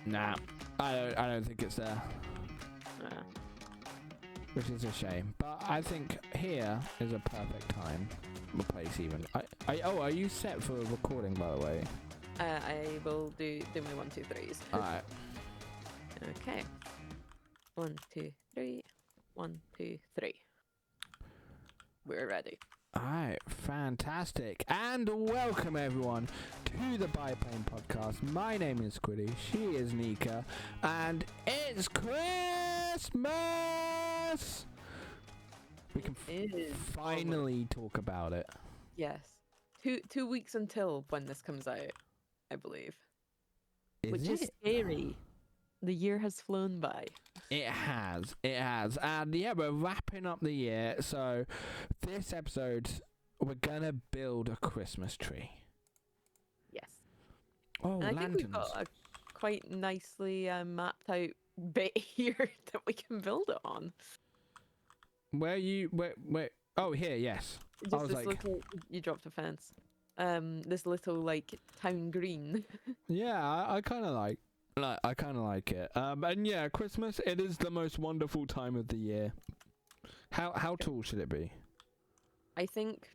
Nah, I don't think it's there, Uh, which is a shame. But I think here is a perfect time, or place even. Are you set for recording, by the way? I will do my 1, 2, 3s. All right. Okay. 1, 2, 3. 1, 2, 3. We're ready. Alright, fantastic. And welcome everyone to the Biplane Podcast. My name is Squiddy, she is Nika, and it's Christmas! We can finally talk about it. Yes. 2 weeks until when this comes out, I believe. Which is scary. The year has flown by. It has. And yeah, we're wrapping up the year. So this episode, we're going to build a Christmas tree. Yes. Oh, and I lanterns. think we've got a quite nicely mapped out bit here that we can build it on. Where? Oh, here, yes. Just I was this like, little, you dropped a fence. This little like town green. yeah, I kind of like it. And yeah, Christmas, it is the most wonderful time of the year. How tall should it be? I think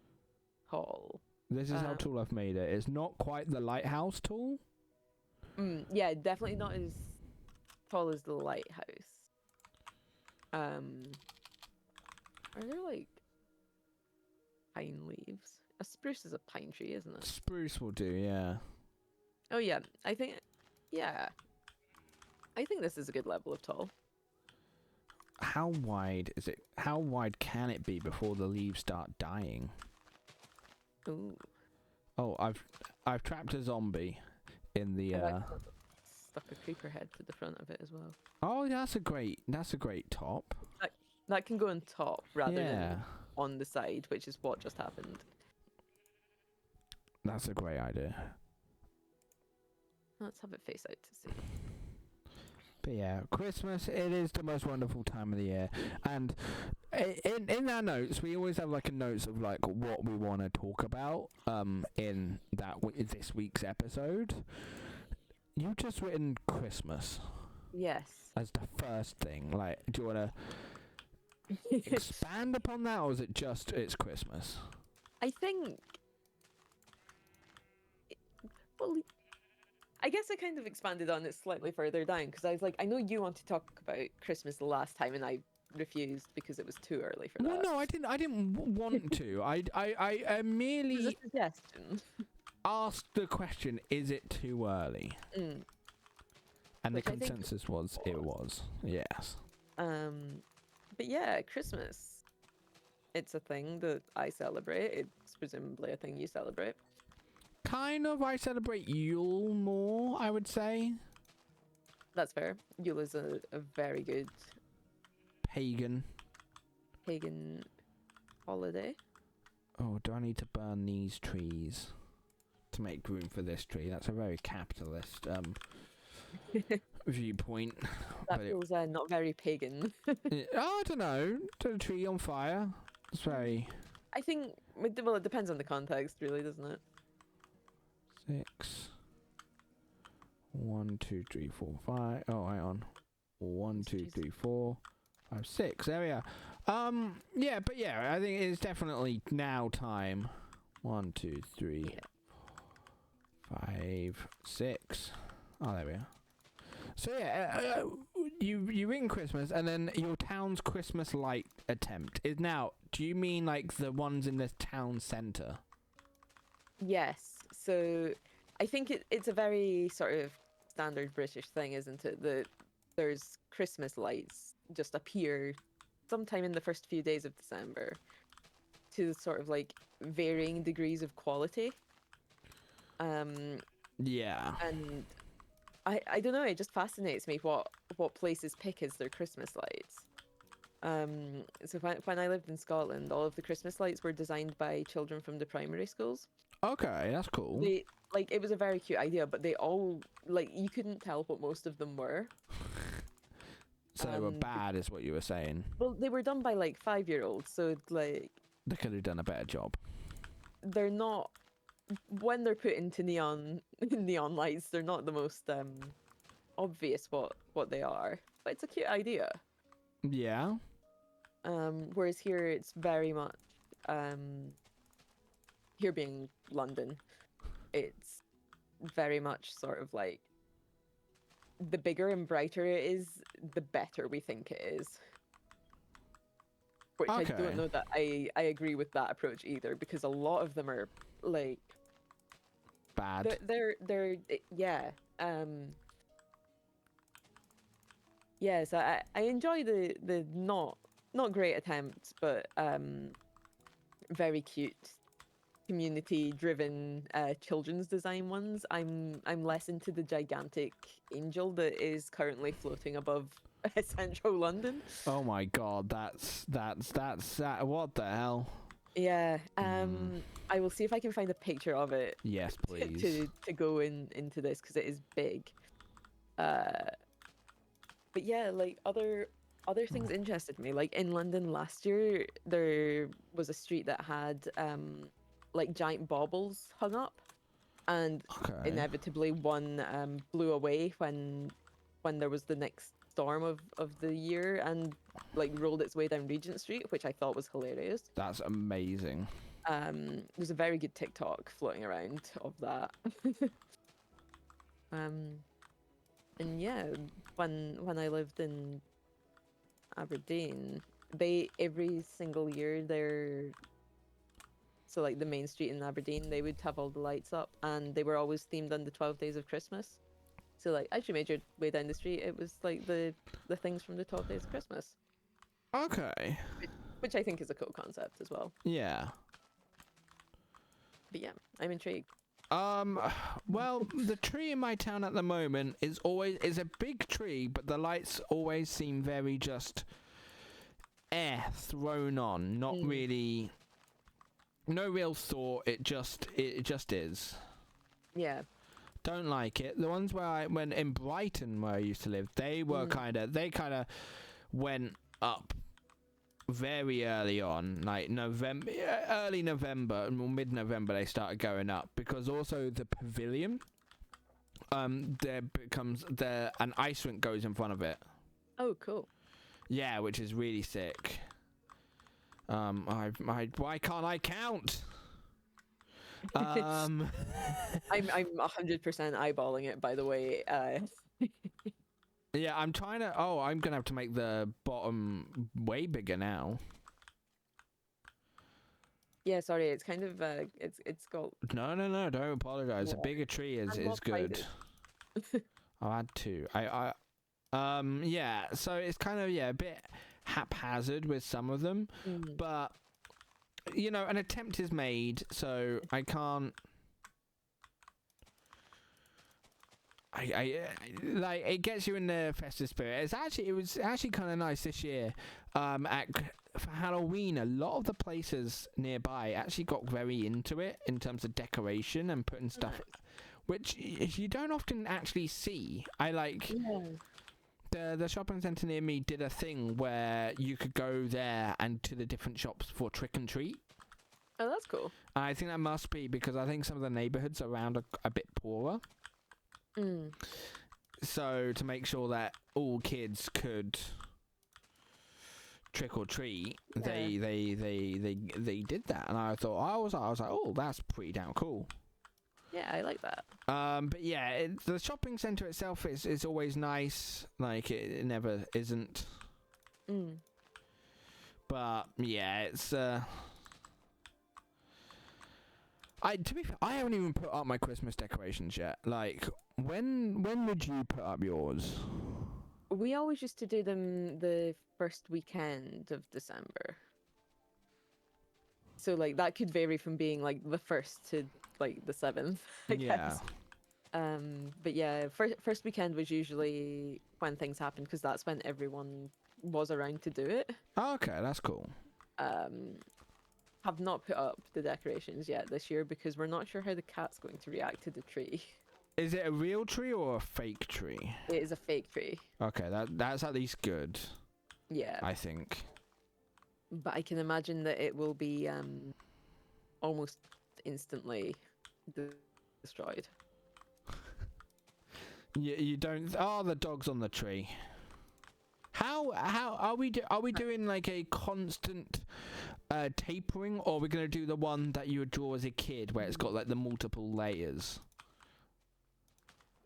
tall. This is how tall I've made it. It's not quite the lighthouse tall. Yeah, definitely not as tall as the lighthouse. Are there like pine leaves? A spruce is a pine tree, isn't it? Spruce will do, yeah. Oh yeah, I think this is a good level of tall. How wide is it? How wide can it be before the leaves start dying? Ooh. Oh, I've trapped a zombie in the Stuck a creeper head to the front of it as well. Oh, that's a great top. That can go on top rather Yeah. than on the side, which is what just happened. That's a great idea. Let's have it face out to see. But yeah, Christmas, it is the most wonderful time of the year. And in our notes, we always have like a notes of like what we want to talk about in this week's episode. You've just written Christmas. Yes. As the first thing. Like, do you want to expand upon that, or is it just it's Christmas? I think... Well, I guess I kind of expanded on it slightly further down, because I was like, I know you want to talk about Christmas the last time, and I refused because it was too early for that. Well, no, I didn't want to. I merely It was a suggestion. asked the question, is it too early? And Which the consensus was it was. Yes. But yeah, Christmas. It's a thing that I celebrate. It's presumably a thing you celebrate. Kind of. I celebrate Yule more, I would say. That's fair. Yule is a very good Pagan holiday. Oh, do I need to burn these trees to make room for this tree? That's a very capitalist viewpoint. That feels not very pagan. I don't know. Put a tree on fire. It's very... I think, well, it depends on the context, really, doesn't it? 6. 1, 2, 3, 4, 5. Oh, hang on. 1, 2, 3, 4, 5, 6. There we are. Yeah, but yeah, I think it's definitely now time. 1, 2, 3, 5, 6. Oh, there we are. So yeah, you ring Christmas, and then your town's Christmas light attempt is now. Do you mean like the ones in the town centre? Yes. So I think it's a very sort of standard British thing, isn't it? That there's Christmas lights just appear sometime in the first few days of December to sort of like varying degrees of quality. Yeah. And I don't know, it just fascinates me what places pick as their Christmas lights. So when I lived in Scotland, all of the Christmas lights were designed by children from the primary schools. Okay, that's cool. It was a very cute idea, but they all, like, you couldn't tell what most of them were. So they were bad, is what you were saying. Well, they were done by, like, 5-year-olds, so, like... They could have done a better job. They're not... When they're put into neon lights, they're not the most obvious what they are, but it's a cute idea. Yeah. Whereas here it's very much here being London, it's very much sort of like the bigger and brighter it is, the better we think it is. Which I Okay. don't know that I agree with that approach either, because a lot of them are like Bad. yeah. Yes, I enjoy the not great attempts, but very cute community driven children's design ones. I'm less into the gigantic angel that is currently floating above central London. Oh my god, that's that. What the hell? Yeah. I will see if I can find a picture of it Yes, please. to go into this, because it is big. But yeah, like other things interested me. Like in London last year, there was a street that had like giant baubles hung up, and Okay. inevitably one blew away when there was the next storm of the year, and like rolled its way down Regent Street, which I thought was hilarious. That's amazing. There's a very good TikTok floating around of that. And yeah, when I lived in Aberdeen, they every single year so like the main street in Aberdeen, they would have all the lights up, and they were always themed on the 12 Days of Christmas. So like as you made your way down the street, it was like the things from the 12 Days of Christmas, Okay. which I think is a cool concept as well. Yeah. But yeah, I'm intrigued. Well, the tree in my town at the moment is a big tree, but the lights always seem very just thrown on, not really, no real thought. It just is. Yeah. Don't like it. The ones when in Brighton where I used to live, they were kind of went up very early on, like November, early November and mid-November they started going up, because also the pavilion, there becomes an ice rink goes in front of it. Oh, cool. Yeah, which is really sick. Why can't I count? I'm 100% eyeballing it, by the way. Yeah, I'm trying to. Oh, I'm gonna have to make the bottom way bigger now. Yeah, sorry, it's kind of it's got No, don't apologize. A bigger tree is good. I'll add two. Yeah. So it's kind of a bit haphazard with some of them, but an attempt is made, so I can't. I like it gets you in the festive spirit. It was actually kind of nice this year. For Halloween, a lot of the places nearby actually got very into it in terms of decoration and putting stuff, which you don't often actually see. The shopping centre near me did a thing where you could go there and to the different shops for trick and treat. Oh, that's cool. I think that must be because I think some of the neighbourhoods around are a bit poorer. So to make sure that all kids could trick or treat, they did that, and I thought I was like, oh, that's pretty damn cool. Yeah, I like that. But yeah, the shopping centre itself is always nice. Like it never isn't. But yeah, it's. To be fair, I haven't even put up my Christmas decorations yet. Like, when would you put up yours? We always used to do them the first weekend of December. So like that could vary from being like the 1st to like the 7th, I guess. But yeah, first weekend was usually when things happened, because that's when everyone was around to do it. Okay, that's cool. Have not put up the decorations yet this year because we're not sure how the cat's going to react to the tree. Is it a real tree or a fake tree? It is a fake tree. Okay, that's at least good. Yeah. I think. But I can imagine that it will be almost instantly destroyed. You don't. Oh, the dog's on the tree. How are we doing like a constant tapering, or are we gonna do the one that you would draw as a kid, where it's got like the multiple layers?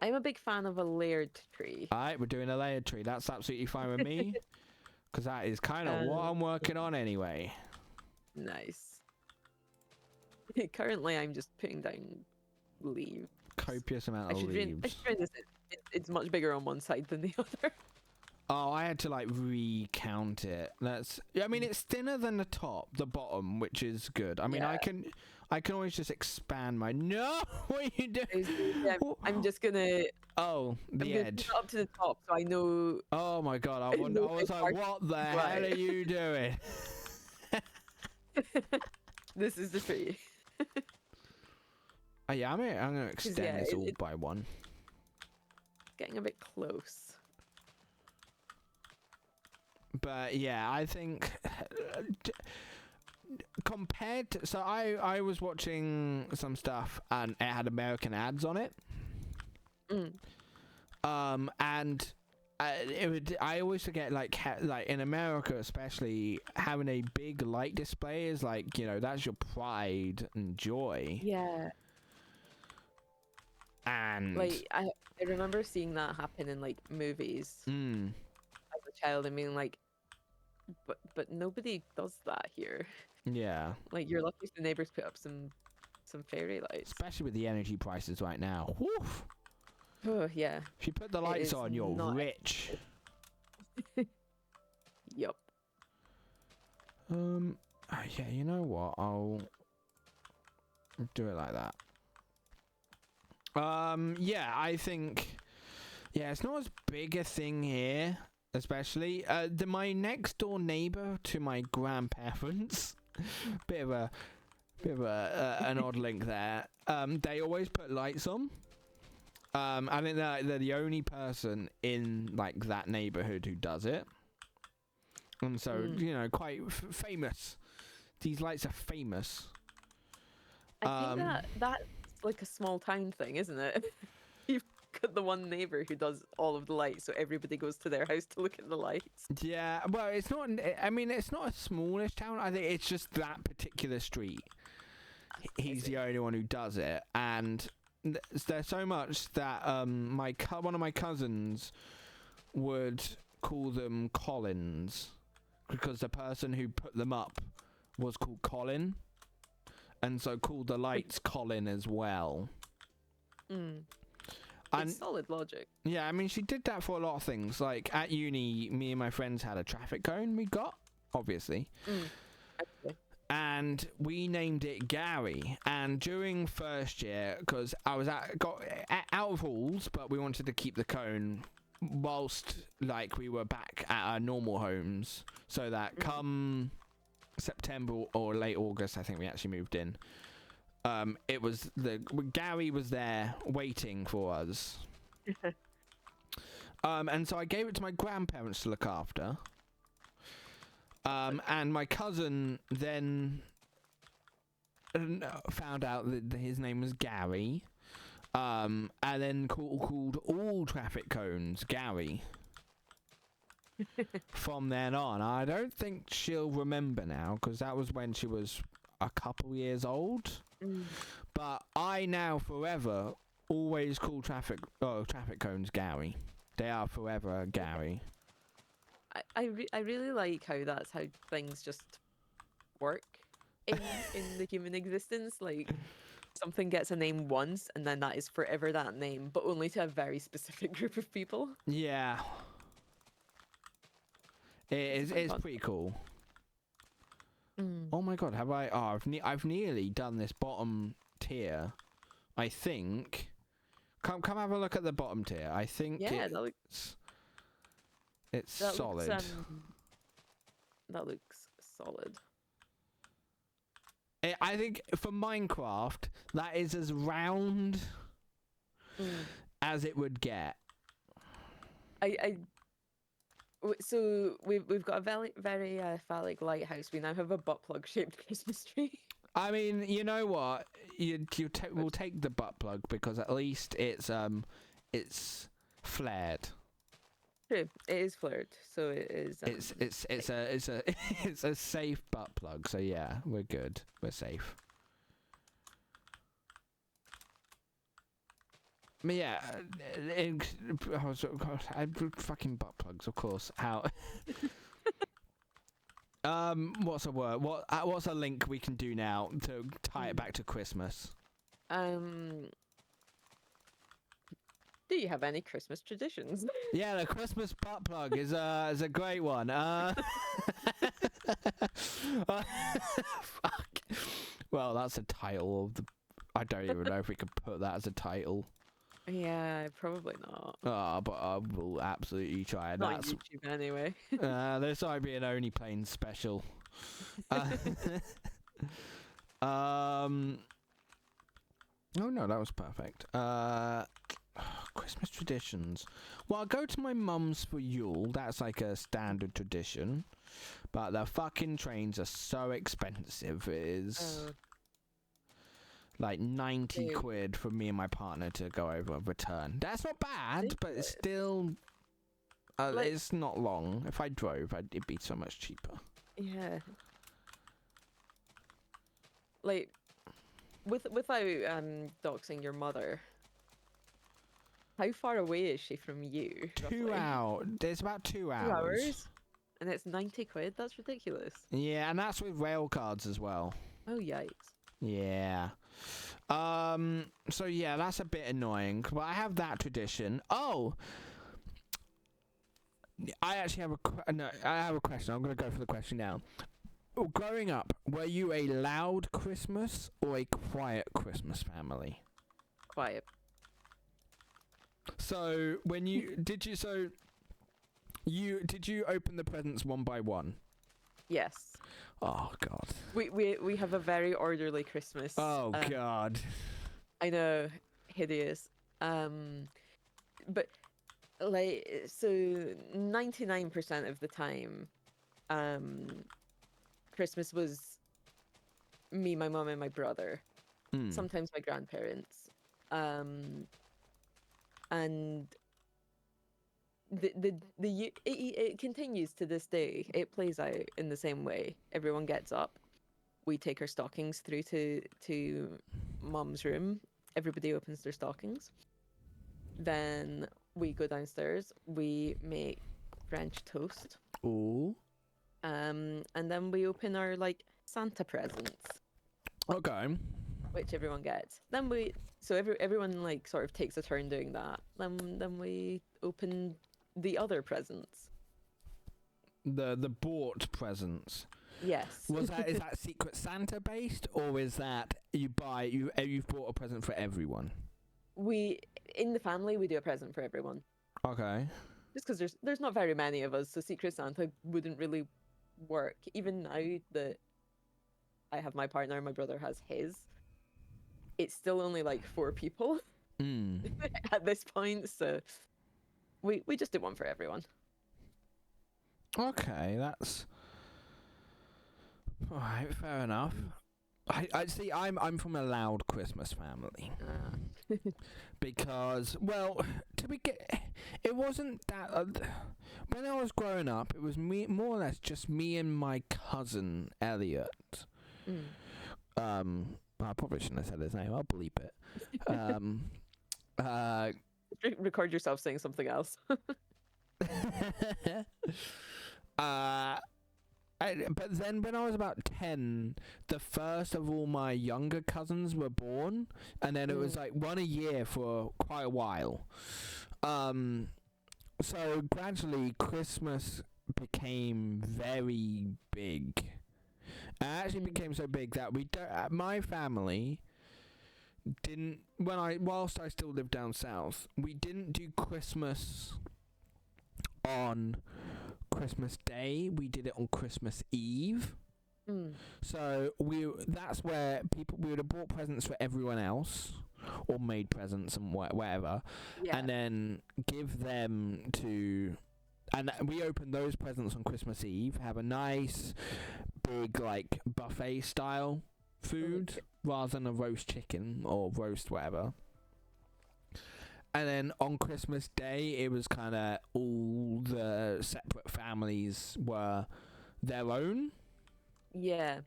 I'm a big fan of a layered tree. Alright, we're doing a layered tree. That's absolutely fine with me, because that is kind of what I'm working on anyway. Nice. Currently, I'm just putting down leaves. Copious amount of I should leaves. try this. It's much bigger on one side than the other. Oh, I had to like recount it. I mean, it's thinner than the bottom, which is good. I mean, Yeah. I can always just expand my. No, what are you doing? Yeah, I'm just gonna. Oh, the I'm gonna edge. put it up to the top, so I know. Oh my god! I I wonder. know I was it's like, hard what the to hell fly. are you doing? This is the tree. Oh yeah, I'm gonna extend yeah, this all it- by one. Getting a bit close. But yeah, I think compared to, so I was watching some stuff and it had American ads on it. Mm. And I always forget like like in America especially, having a big light display is like, you know, that's your pride and joy. Yeah, And like I remember seeing that happen in like movies mm, as a child and being like, but nobody does that here. yeah, Like you're lucky if the neighbors put up some fairy lights. especially with the energy prices right now. Woof. Oh yeah. If you put the It lights is on, you're not rich. Yup. Yeah, you know what? I'll do it like that. Yeah, I think. Yeah, it's not as big a thing here, especially. My next door neighbor to my grandparents, bit of an odd link there. They always put lights on. I think they're the only person in like that neighborhood who does it, and so you know, quite famous. These lights are famous. I think that's like a small town thing, isn't it? You've got the one neighbor who does all of the lights, so everybody goes to their house to look at the lights. Yeah, well, it's not. I mean, it's not a smallish town. I think it's just that particular street. He's the only one who does it, and there's so much that one of my cousins would call them Collins because the person who put them up was called Colin, and so called the lights Colin as well. Mm. And It's solid logic. yeah, I mean, she did that for a lot of things. Like at uni, me and my friends had a traffic cone we got, obviously. Okay. And we named it Gary. And during first year, because I was got out of halls, but we wanted to keep the cone whilst like we were back at our normal homes, so that come September or late August, I think we actually moved in. It was Gary was there waiting for us. And so I gave it to my grandparents to look after. And my cousin then found out that his name was Gary, and then called all traffic cones Gary. From then on, I don't think she'll remember now because that was when she was a couple years old. But I now forever always call traffic cones Gary. They are forever Gary. I really like how that's how things just work in the human existence. Like something gets a name once and then that is forever that name, but only to a very specific group of people. Yeah. It's fun. pretty cool. Oh my god, have I? Oh, I've nearly done this bottom tier. I think. Come have a look at the bottom tier. I think Yeah, it's that solid. That looks solid. I think for Minecraft, that is as round as it would get. So we've got a very phallic lighthouse. We now have a butt plug shaped Christmas tree. I mean, you know what? We'll take the butt plug because at least it's Flared. True, it is flared, so it is. It's a it's a safe butt plug. So yeah, we're good. We're safe. But yeah, fucking butt plugs, of course. How? What's a word? What's a link we can do now to tie it back to Christmas? Do you have any Christmas traditions? Yeah, the Christmas butt plug is a great one. Fuck. Well, that's a title of the. I don't even know if we could put that as a title. Yeah, probably not. But I will absolutely try. Not on That's YouTube anyway. this might be an Only Plain special. Oh no, that was perfect. Christmas traditions. Well, I go to my mum's for Yule. That's like a standard tradition. But the fucking trains are so expensive. It is like 90 quid for me and my partner to go over and return. That's not bad, but it's still... it's not long. If I drove, it'd be so much cheaper. Yeah. Like, without doxing your mother, how far away is she from you? 2 hours. There's about 2 hours. 2 hours? And it's 90 quid? That's ridiculous. Yeah, and that's with rail cards as well. Oh, yikes. Yeah. So yeah, that's a bit annoying. But I have that tradition. Oh! I actually have I have a question. I'm going to go for the question now. Growing up, were you a loud Christmas or a quiet Christmas family? Quiet. So when you did you open the presents one by one? Yes. Oh god. We have a very orderly Christmas. Oh god. I know, hideous. But like, so 99% of the time, Christmas was me, my mom, and my brother. Sometimes my grandparents. And it continues to this day. It plays out in the same way. Everyone gets up. We take our stockings through to Mum's room. Everybody opens their stockings. Then we go downstairs. We make French toast. Ooh. And then we open our Santa presents. Okay. Which everyone gets. Then everyone sort of takes a turn doing that. Then we open the other presents. The bought presents. Yes. Is that Secret Santa based, or is that you've bought a present for everyone? In the family we do a present for everyone. Okay. Just because there's not very many of us, so Secret Santa wouldn't really work. Even now that I have my partner and my brother has his, it's still only 4 people at this point, so we just do one for everyone. Okay, that's all right. Fair enough. I see. I'm from a loud Christmas family because, well, it wasn't that. When I was growing up, it was me, more or less just me and my cousin Elliot. I probably shouldn't have said his name. I'll bleep it. Record yourself saying something else. But then when I was about 10, the first of all my younger cousins were born, and then it was one a year for quite a while. So gradually Christmas became very big. It actually became so big that my family didn't, whilst I still lived down south, we didn't do Christmas on Christmas Day. We did it on Christmas Eve. So that's where we would have bought presents for everyone else, or made presents and whatever, and then give them to, and we open those presents on Christmas Eve, have a nice big buffet style food rather than a roast chicken or roast whatever. And then on Christmas Day, it was kind of all the separate families were their own. Yeah.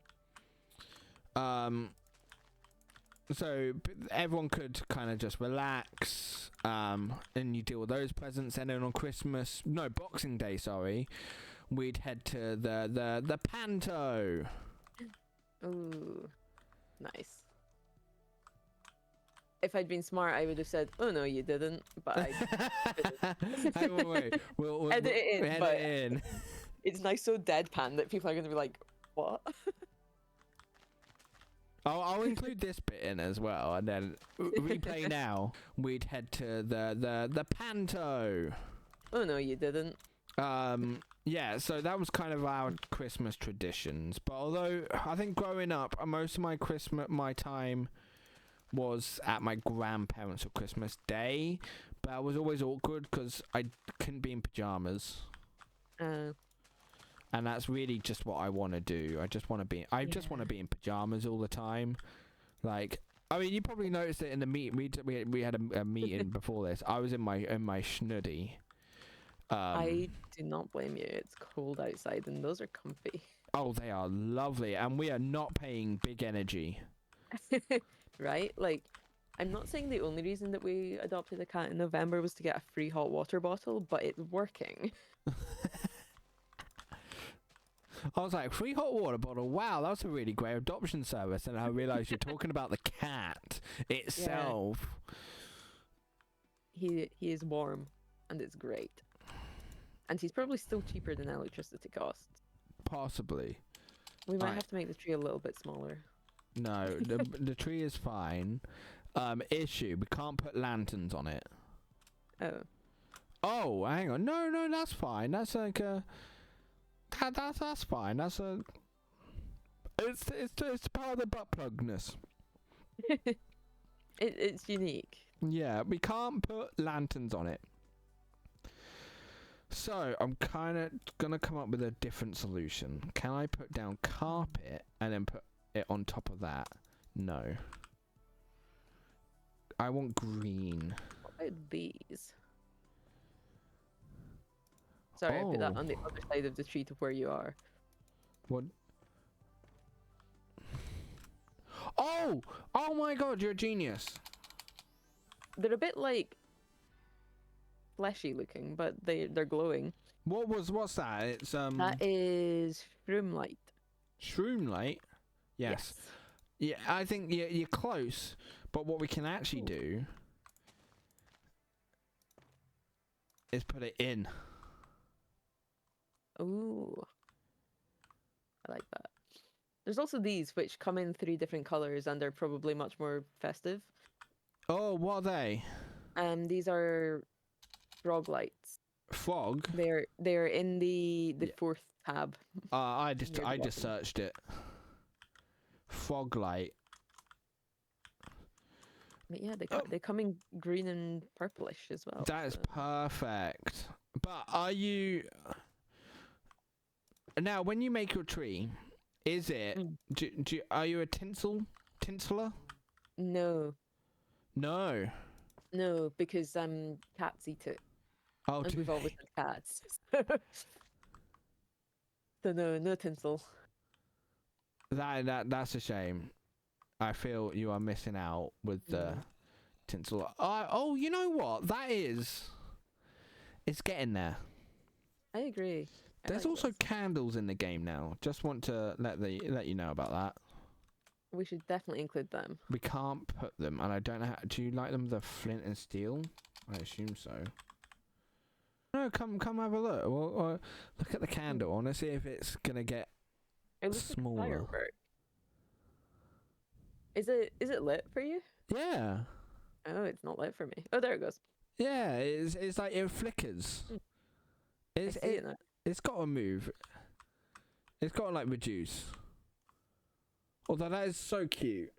So everyone could kind of just relax, and you deal with those presents. And then on Boxing Day, sorry, we'd head to the Panto. Ooh, nice. If I'd been smart, I would have said, "Oh no, you didn't." But I didn't. Hey, wait. We'll Edit it in, edit but it in. it's nice so deadpan that people are going to be like, "What?" I'll include this bit in as well, and then replay now. We'd head to the Panto. Oh no, you didn't. Yeah, so that was kind of our Christmas traditions. But although I think growing up, most of my time was at my grandparents' for Christmas Day, but I was always awkward because I couldn't be in pajamas. And that's really just what I want to do. I just want to be in pajamas all the time. Like, I mean, you probably noticed it in the meet. We had a meeting before this. I was in my schnuddy. I do not blame you. It's cold outside, and those are comfy. Oh, they are lovely, and we are not paying big energy. Right? Like, I'm not saying the only reason that we adopted a cat in November was to get a free hot water bottle, but it's working. I was like, free hot water bottle? Wow, that's a really great adoption service. And I realised you're talking about the cat itself. Yeah. He is warm, and it's great. And he's probably still cheaper than electricity costs. Possibly. We might have to make the tree a little bit smaller. No, the tree is fine. Issue, we can't put lanterns on it. Oh. Oh, hang on. No, that's fine. That's like a... That's fine. That's a... It's part of the butt plugness. It's unique. Yeah, we can't put lanterns on it. So, I'm kind of going to come up with a different solution. Can I put down carpet and then put it on top of that? No. I want green. What about these? Sorry, I put that on the other side of the tree to where you are. What? Oh! Oh my god, you're a genius. They're a bit like fleshy looking, but they're glowing. What's that? It's That is shroom light. Shroom light? Yes. Yeah, I think you're close, but what we can actually do is put it in. Ooh. I like that. There's also these which come in 3 different colors and they're probably much more festive. Oh, what are they? These are frog lights. Frog? They're in the 4th tab. I just searched it. Frog light. But yeah, they come in green and purplish as well. That is perfect. But are you... Now, when you make your tree, is it... are you a tinseler? No. No. No, because cats eat it. Oh, and we've always had cats. So no tinsel. That's a shame. I feel you are missing out with the tinsel. Oh, you know what? It's getting there. I agree. There's also candles in the game now. Just want to let you know about that. We should definitely include them. We can't put them, and I don't know how... Do you like them the flint and steel? I assume so. No, come have a look. Well, look at the candle. I want to see if it's gonna get smaller. Like a firework. Is it lit for you? Yeah. Oh, it's not lit for me. Oh, there it goes. Yeah, it's like it flickers. It's got to move. It's got to like reduce. Although that is so cute.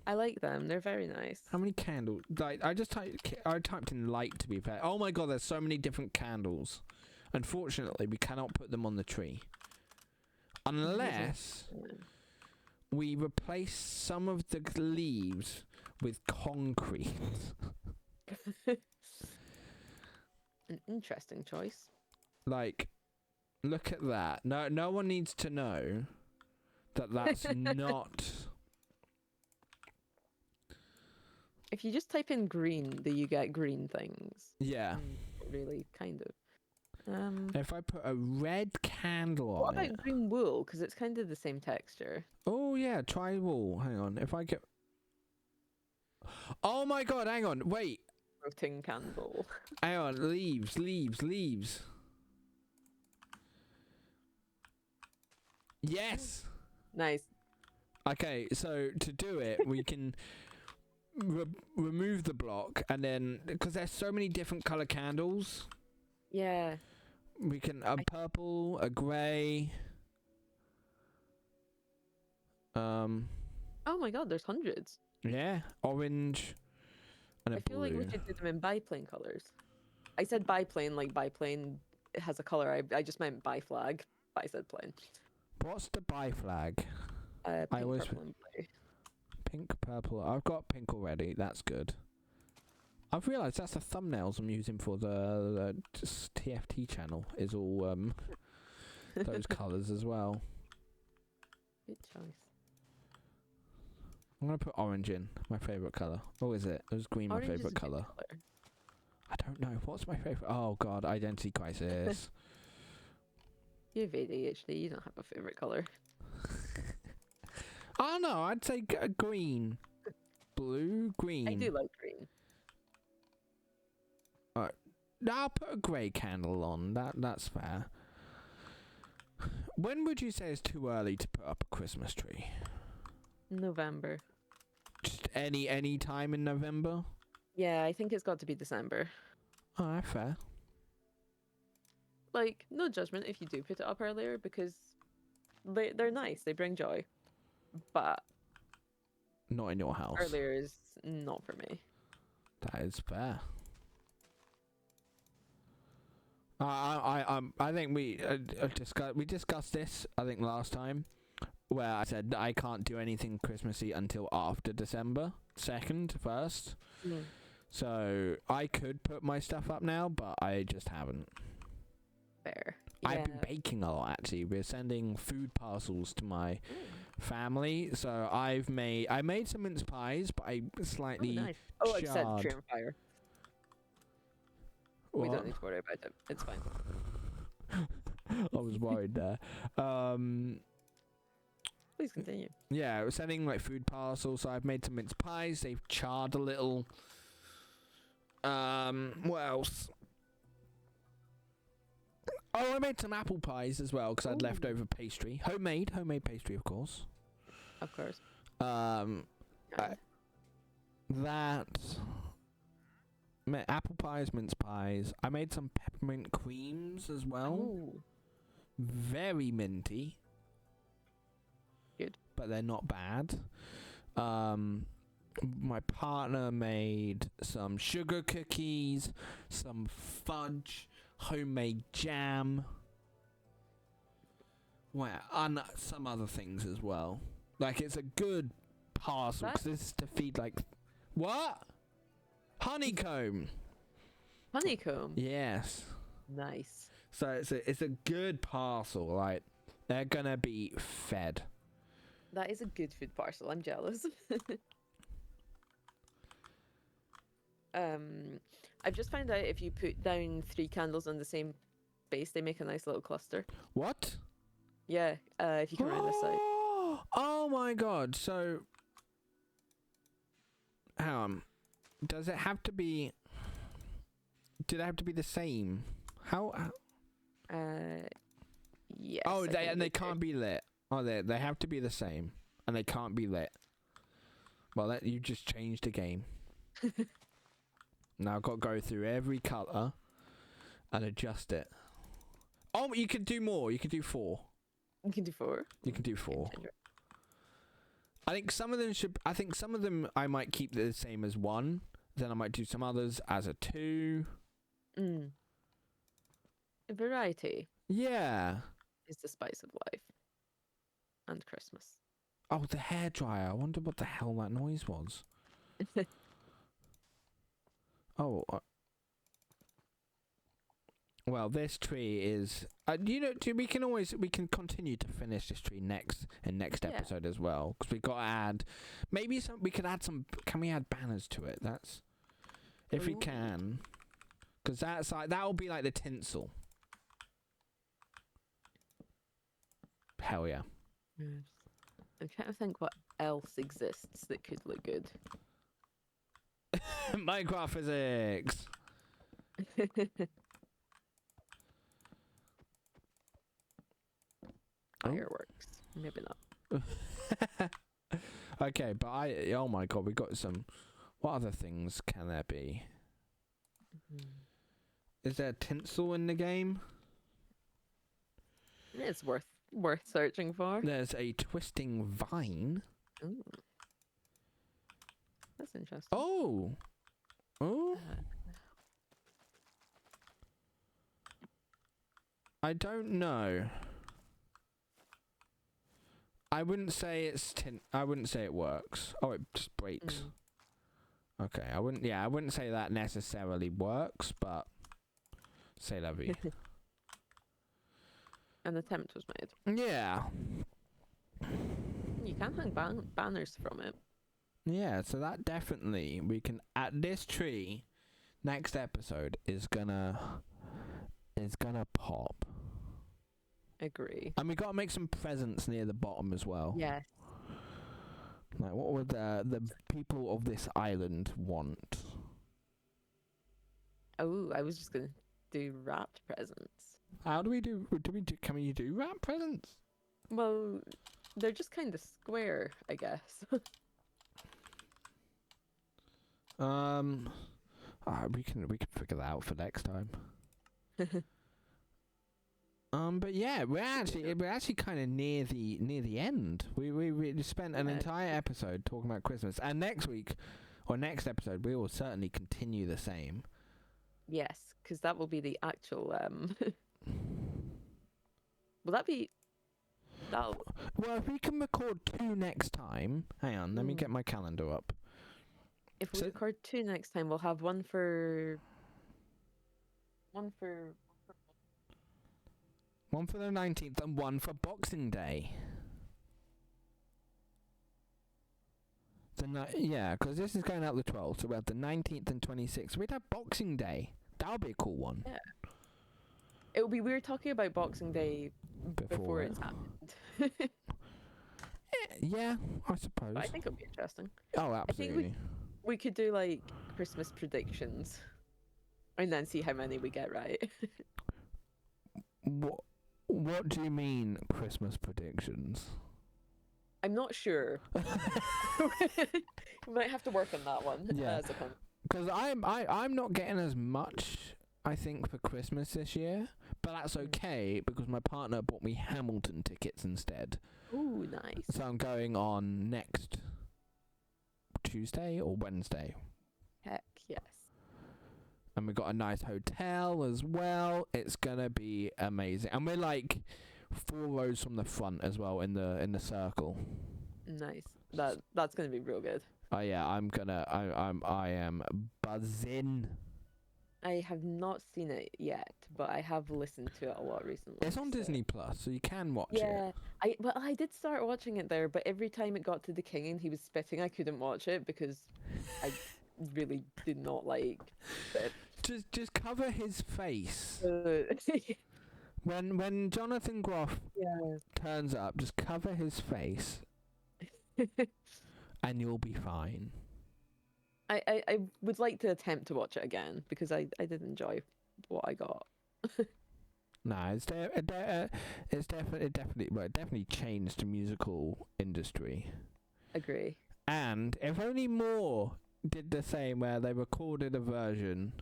I like them. They're very nice. How many candles? Like I typed in light to be fair. Oh my god, there's so many different candles. Unfortunately, we cannot put them on the tree unless we replace some of the leaves with concrete. An interesting choice. Like, look at that. No one needs to know that that's not. If you just type in green, do you get green things? Yeah. Really, kind of. If I put a red candle What on about it. green wool? Because it's kind of the same texture. Oh yeah, try wool. Hang on. If I get. Oh my god! Hang on. Wait. Floating candle. Hang on. Leaves. Yes. Nice. Okay. So to do it, we can remove the block, and then because there's so many different color candles, Yeah. we can a purple, a grey. Oh my god, there's hundreds. Yeah, orange, and a I feel blue. like we should do them in biplane colors. I said biplane, like biplane has a color. I just meant biflag, but I said plane. What's the bi flag? Pink, always- purple, and blue. Pink, purple. I've got pink already. That's good. I've realised that's the thumbnails I'm using for the TFT channel. Is all those colours as well. Good choice. I'm gonna put orange in, my favourite colour. Oh, is it? It was green, Orange my is a favourite good colour. colour. I don't know. What's my favourite? Oh god, identity crisis. You have ADHD. You don't have a favorite color. Oh no, I'd say green, blue, green. I do like green. I'll put a grey candle on. That's fair. When would you say it's too early to put up a Christmas tree? November. Just any time in November? Yeah, I think it's got to be December. Oh, fair. Like, no judgment if you do put it up earlier because they're nice. They bring joy. But Not in your house. earlier is not for me. That is fair. I think we discussed this. I think last time, where I said I can't do anything Christmassy until after December 2nd, 1st. Mm. So I could put my stuff up now, but I just haven't. Fair. I've been Yeah. baking a lot actually. We're sending food parcels to my family, so I made some mince pies, but I slightly Oh, nice. Oh, I said charred. tree on fire. We What? don't need to worry about it. It's fine. I was worried there. Please continue. Yeah, we're sending like food parcels, so I've made some mince pies. They've charred a little. What else? Oh, I made some apple pies as well because I'd Ooh. leftover pastry, homemade pastry, of course. Of course. That apple pies, mince pies. I made some peppermint creams as well. Ooh. Very minty. Good. But they're not bad. My partner made some sugar cookies, some fudge, homemade jam. Well, and some other things as well. Like, it's a good parcel because this is to feed like what? Honeycomb. Honeycomb. Yes. Nice. So it's a good parcel. Like, they're gonna be fed. That is a good food parcel. I'm jealous. I've just found out if you put down 3 candles on the same space, they make a nice little cluster. What? Yeah, if you come around this side. Oh my god. So, hang on. Does it have to be? Do they have to be the same? How? Yes. Oh, I they think and they do. can't be lit. Oh, they have to be the same, and they can't be lit. Well, you just changed the game. Now I've got to go through every color and adjust it. Oh, you can do more. You can do 4. You can do 4. You can do 4. Change it. I think some of them should. I think some of them I might keep the same as 1. Then I might do some others as a 2. Variety Yeah. is the spice of life. And Christmas. Oh, the hairdryer. I wonder what the hell that noise was. Oh. Well, this tree is. We can continue to finish this tree next Yeah. episode as well, because we got to add. Maybe we could add some. Can we add banners to it? That's if we Ooh. can, because that's like that will be like the tinsel. Hell yeah. Yes. I'm trying to think what else exists that could look good. Minecraft physics. Fireworks. Maybe not. Okay, but oh my god, we got some. What other things can there be? Is there tinsel in the game? It's worth searching for. There's a twisting vine. Ooh. That's interesting. Oh. Oh. I don't know. I wouldn't say I wouldn't say it works. Oh, it just breaks. Okay, I wouldn't say that necessarily works, but say la vie. An attempt was made. Yeah. You can hang banners from it. Yeah, so that definitely we can at this tree next episode is gonna pop. Agree. And we gotta make some presents near the bottom as well. Yes. Like what would the people of this island want? Oh, I was just gonna do wrapped presents. How do we do can we do wrap presents? Well, they're just kind of square, I guess. We can figure that out for next time. But yeah, we're actually kind of near the end. We spent an entire episode talking about Christmas, and next episode we will certainly continue the same. Yes, because that will be the actual. Will that be? That'll. Well, if we can record 2 next time, hang on, let me get my calendar up. If we record 2 next time, we'll have one for the 19th and one for Boxing Day. Yeah, because this is going out the 12th, so we have the 19th and 26th. We'd have Boxing Day. That would be a cool one. Yeah. It would be weird talking about Boxing Day before it's happened. Yeah, I suppose. But I think it'll be interesting. Oh, absolutely. We could do like Christmas predictions, and then see how many we get right. What do you mean Christmas predictions? I'm not sure. We might have to work on that one. Yeah. Because I'm not getting as much, I think, for Christmas this year, but that's okay because my partner bought me Hamilton tickets instead. Ooh, nice. So I'm going on next Tuesday or Wednesday. Heck yes. And we got a nice hotel as well. It's gonna be amazing, and we're like 4 rows from the front as well in the circle. Nice. That's gonna be real good. Oh yeah, I am buzzing. I have not seen it yet, but I have listened to it a lot recently. It's on Disney Plus, so you can watch it. Yeah, I did start watching it there, but every time it got to the king and he was spitting, I couldn't watch it because I really did not like spit. Just cover his face. When Jonathan Groff turns up, just cover his face, and you'll be fine. I would like to attempt to watch it again because I did enjoy what I got. No, it definitely changed the musical industry. Agree. And if only more did the same, where they recorded a version,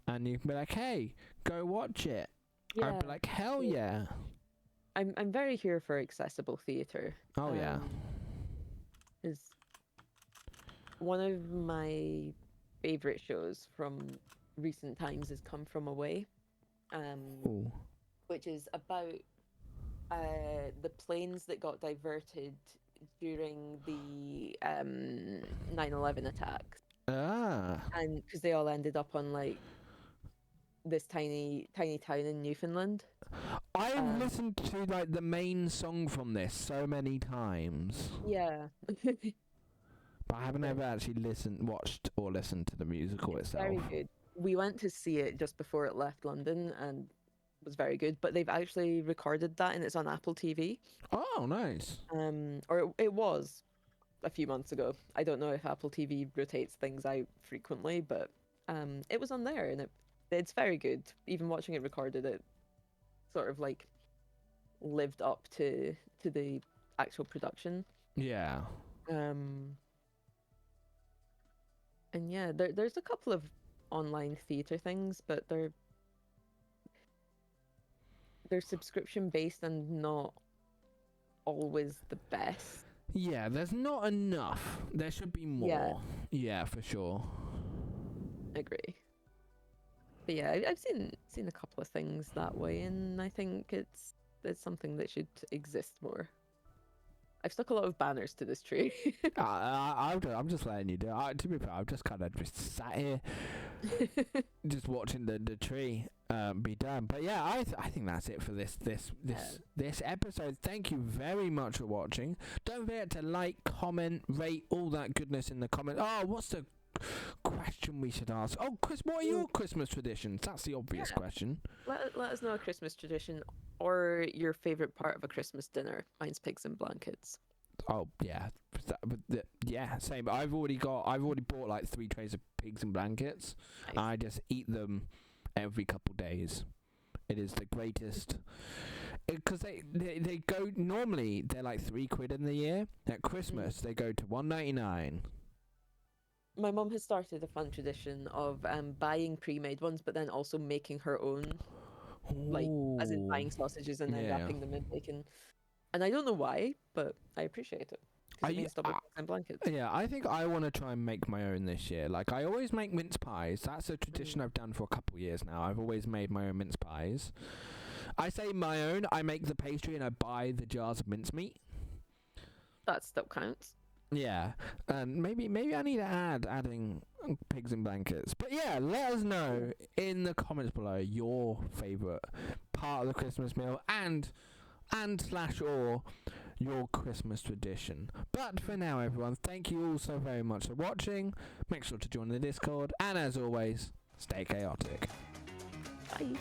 and you can be like, "Hey, go watch it." Yeah. I'd be like, "Hell yeah!" I'm very here for accessible theatre. Oh yeah. Is one of my favorite shows from recent times is Come From Away, Ooh. which is about the planes that got diverted during the 9/11 attacks. Ah. and because they all ended up on like this tiny town in Newfoundland. I've listened to like the main song from this so many times, Yeah. but I haven't ever actually watched or listened to the musical itself. Very good. We went to see it just before it left London and it was very good, but they've actually recorded that and it's on Apple TV. Oh, nice. Or it was a few months ago. I don't know if Apple TV rotates things out frequently, but it was on there and it's very good. Even watching it recorded, it sort of like lived up to the actual production. Yeah. And yeah, there's a couple of online theater things, but they're subscription based and not always the best. Yeah, there's not enough. There should be more. Yeah, for sure. Agree. But yeah, I've seen a couple of things that way, and I think it's something that should exist more. I've stuck a lot of banners to this tree. I'm just letting you do it. To be fair, I've just kind of just sat here, just watching the tree be done. But yeah, I think that's it for this episode. Thank you very much for watching. Don't forget to like, comment, rate, all that goodness in the comments. Oh, what's the question we should ask? Oh, Chris, what are your Christmas traditions? That's the obvious question. Let us know a Christmas tradition or your favorite part of a Christmas dinner. Mine's pigs and blankets. Oh yeah, yeah, same. But I've already bought like 3 trays of pigs and blankets. Nice. And I just eat them every couple days. It is the greatest. Because they go, normally they're like £3 in the year. At Christmas they go to $1.99. My mum has started a fun tradition of buying pre-made ones, but then also making her own, like as in buying sausages and then wrapping them in bacon. And I don't know why, but I appreciate it. It means double pigs and blankets. Yeah, I think I want to try and make my own this year. Like, I always make mince pies. That's a tradition I've done for a couple of years now. I've always made my own mince pies. I say my own. I make the pastry and I buy the jars of mincemeat. That still counts. Yeah, and maybe I need to adding pigs and blankets. But yeah, let us know in the comments below your favourite part of the Christmas meal and / or your Christmas tradition. But for now, everyone, thank you all so very much for watching. Make sure to join the Discord, and as always, stay chaotic. Bye.